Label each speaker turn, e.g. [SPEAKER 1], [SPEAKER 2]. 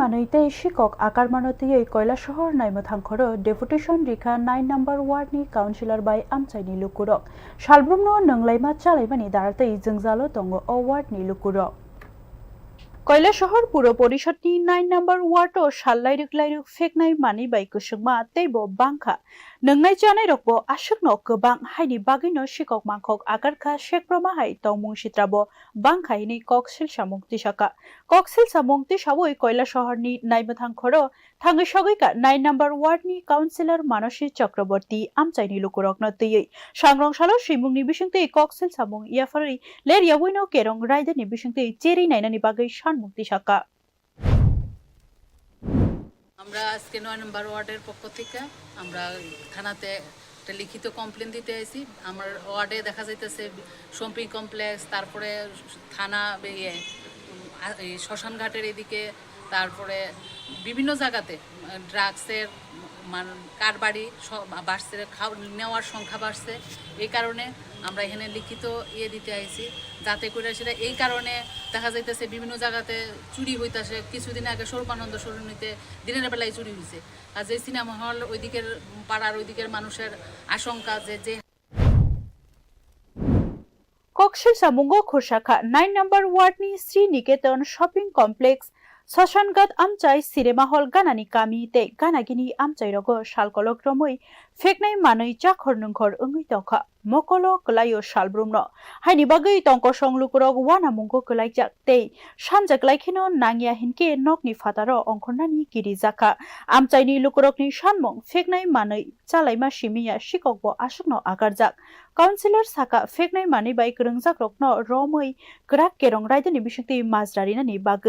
[SPEAKER 1] manui shikok akar manoti Kailasahar naimothankoro deputation rikha 9 number ward ni councillor by amchaini lukurok salbrumno nanglaima chalaimani daratei jongjalo tongo o ward ni lukurok Kailasahar puro porishadni 9 number ward o sallairuk feknai mani bai kusungma teibo bangkha nangnai janai rokbo asukno gobang haini bagino shikok mangkok akarkha shekroma hai tongmung sitrabo bangkha hini koksil samung tisaka koksil samung tisaboi Kailasaharni naimothankoro thangai sagoika 9 number ward ni councillor Manosi Chakraborty amchaini lukurokno tei sangrong salo simungni bisingtei koksil samung iafari leria buino kerong raidani bisingtei cheri nainani bagai sanmukti saka
[SPEAKER 2] আমরা আজকে 9 নম্বর ওয়ার্ডের পক্ষ থেকে আমরা থানাতে একটা লিখিত complain দিতে আইছি। আমার ওয়ার্ডে দেখা যাইতেছে শপিং কমপ্লেক্স, তারপরে থানা শ্মশান ঘাটের এদিকে, তারপরে বিভিন্ন জায়গাতে ড্রাগসের কারবারি বাড়ছে, নেওয়ার সংখ্যা বাড়ছে। এই কারণে আমরা এখানে লিখিত দিতে আইছি, যাতে করে সেটা এই কারণে দেখা যাইতেছে বিভিন্ন জায়গাতে চুরি হইতেছে। কিছুদিন আগে স্বরূপানন্দ সরণিতে দিনের বেলায় চুরি হয়েছে। আর যে সিনেমা হল ওইদিকের পাড়ার ওইদিকের মানুষের আশঙ্কা যে
[SPEAKER 1] koksil samungo khorsakha 9 number ward ni Sri Niketan shopping complex Soshangat amchai cinema hall ganani kami te ganagini amchai rogo salkolok romoi feknai manui chakhor nungkhor ungui tokha mokolo klayo salbrumno haini bagai tongko songlukurok wana mungko klaijak tei sanjak laikhino nangya hinke nokni fataro ongkhornani kirijaka amchai ni lukurokni sanmung feknai manui chalaima simiya sikokbo asukno akarjak councillor saka feknai manui bai krungjak rokno romoi krak kerong raidani bisingti majrari nani bagai